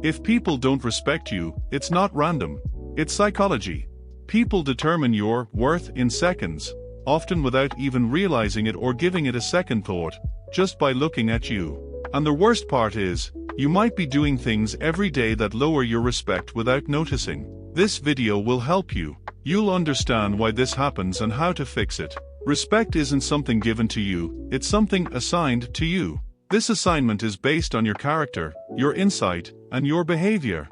If people don't respect you, it's not random. It's psychology. People determine your worth in seconds, often without even realizing it or giving it a second thought, just by looking at you. And the worst part is, you might be doing things every day that lower your respect without noticing. This video will help you. You'll understand why this happens and how to fix it. Respect isn't something given to you, it's something assigned to you. This assignment is based on your character, your insight, and your behavior.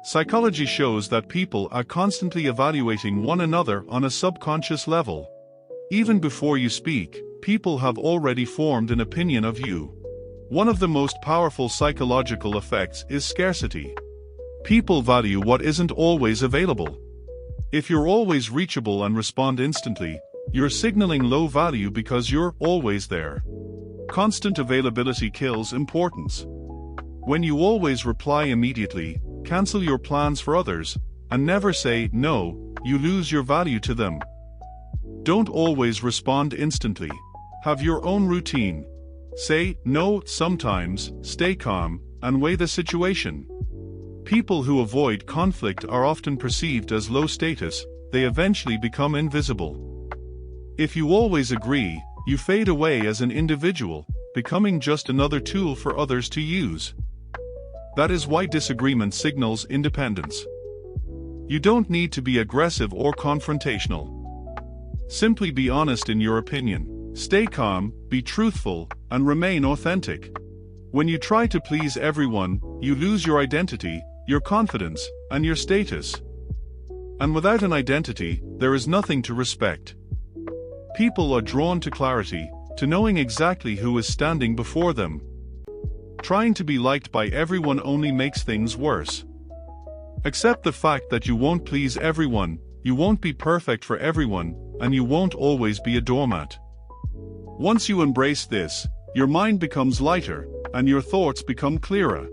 Psychology shows that people are constantly evaluating one another on a subconscious level. Even before you speak, people have already formed an opinion of you. One of the most powerful psychological effects is scarcity. People value what isn't always available. If you're always reachable and respond instantly, you're signaling low value because you're always there. Constant availability kills importance. When you always reply immediately, cancel your plans for others, and never say no, you lose your value to them. Don't always respond instantly. Have your own routine. Say no sometimes, stay calm, and weigh the situation. People who avoid conflict are often perceived as low status, they eventually become invisible. If you always agree, you fade away as an individual, becoming just another tool for others to use. That is why disagreement signals independence. You don't need to be aggressive or confrontational. Simply be honest in your opinion, stay calm, be truthful, and remain authentic. When you try to please everyone, you lose your identity, your confidence, and your status. And without an identity, there is nothing to respect. People are drawn to clarity, to knowing exactly who is standing before them. Trying to be liked by everyone only makes things worse. Accept the fact that you won't please everyone, you won't be perfect for everyone, and you won't always be a doormat. Once you embrace this, your mind becomes lighter, and your thoughts become clearer.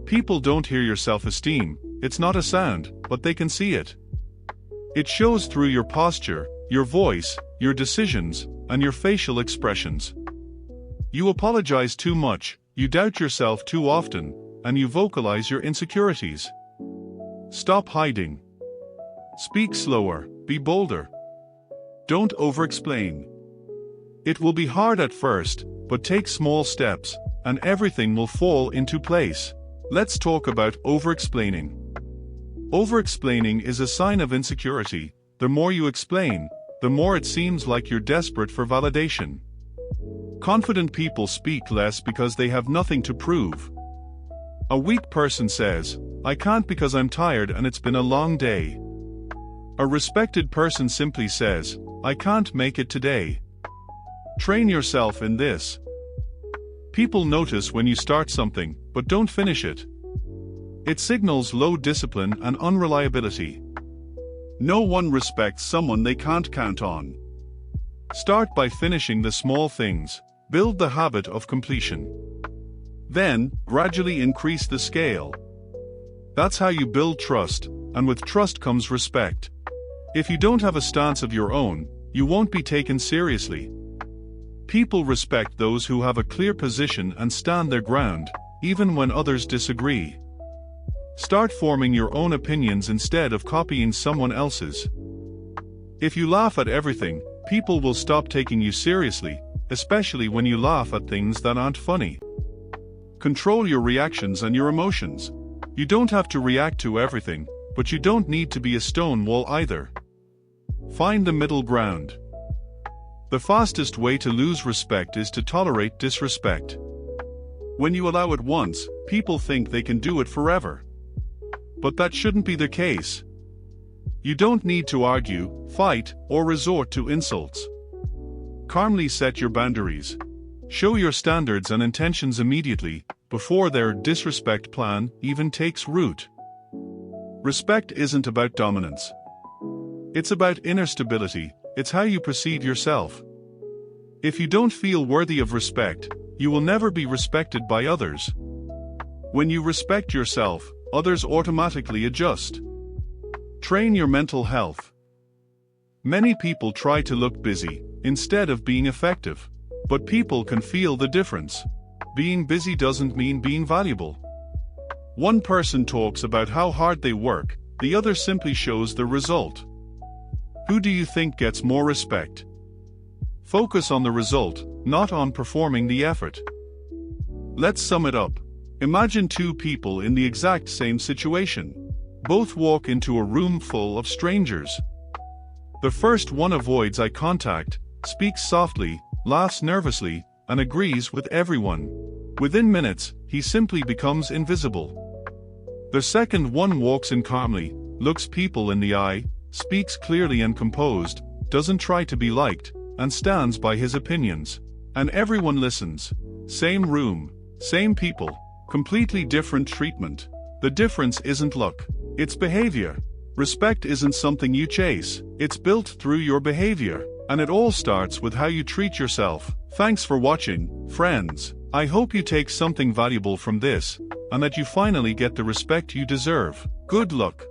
People don't hear your self-esteem, it's not a sound, but they can see it. It shows through your posture, your voice, your decisions, and your facial expressions. You apologize too much, you doubt yourself too often, and you vocalize your insecurities. Stop hiding. Speak slower, be bolder. Don't over-explain. It will be hard at first, but take small steps, and everything will fall into place. Let's talk about over-explaining. Over-explaining is a sign of insecurity. The more you explain, the more it seems like you're desperate for validation. Confident people speak less because they have nothing to prove. A weak person says, "I can't because I'm tired and it's been a long day." A respected person simply says, "I can't make it today." Train yourself in this. People notice when you start something, but don't finish it. It signals low discipline and unreliability. No one respects someone they can't count on. Start by finishing the small things. Build the habit of completion. Then, gradually increase the scale. That's how you build trust, and with trust comes respect. If you don't have a stance of your own, you won't be taken seriously. People respect those who have a clear position and stand their ground, even when others disagree. Start forming your own opinions instead of copying someone else's. If you laugh at everything, people will stop taking you seriously, especially when you laugh at things that aren't funny. Control your reactions and your emotions. You don't have to react to everything, but you don't need to be a stone wall either. Find the middle ground. The fastest way to lose respect is to tolerate disrespect. When you allow it once, people think they can do it forever. But that shouldn't be the case. You don't need to argue, fight, or resort to insults. Calmly set your boundaries. Show your standards and intentions immediately, before their disrespect plan even takes root. Respect isn't about dominance. It's about inner stability, it's how you perceive yourself. If you don't feel worthy of respect, you will never be respected by others. When you respect yourself, others automatically adjust. Train your mental health. Many people try to look busy, instead of being effective. But people can feel the difference. being busy doesn't mean being valuable. One person talks about how hard they work, the other simply shows the result. Who do you think gets more respect? Focus on the result, not on performing the effort. Let's sum it up. Imagine two people in the exact same situation. Both walk into a room full of strangers. The first one avoids eye contact, speaks softly, laughs nervously, and agrees with everyone. Within minutes, he simply becomes invisible. The second one walks in calmly, looks people in the eye, speaks clearly and composed, doesn't try to be liked, and stands by his opinions. And everyone listens. Same room, same people, completely different treatment. The difference isn't luck, it's behavior. Respect isn't something you chase, it's built through your behavior. And it all starts with how you treat yourself. Thanks for watching, friends. I hope you take something valuable from this, and that you finally get the respect you deserve. Good luck.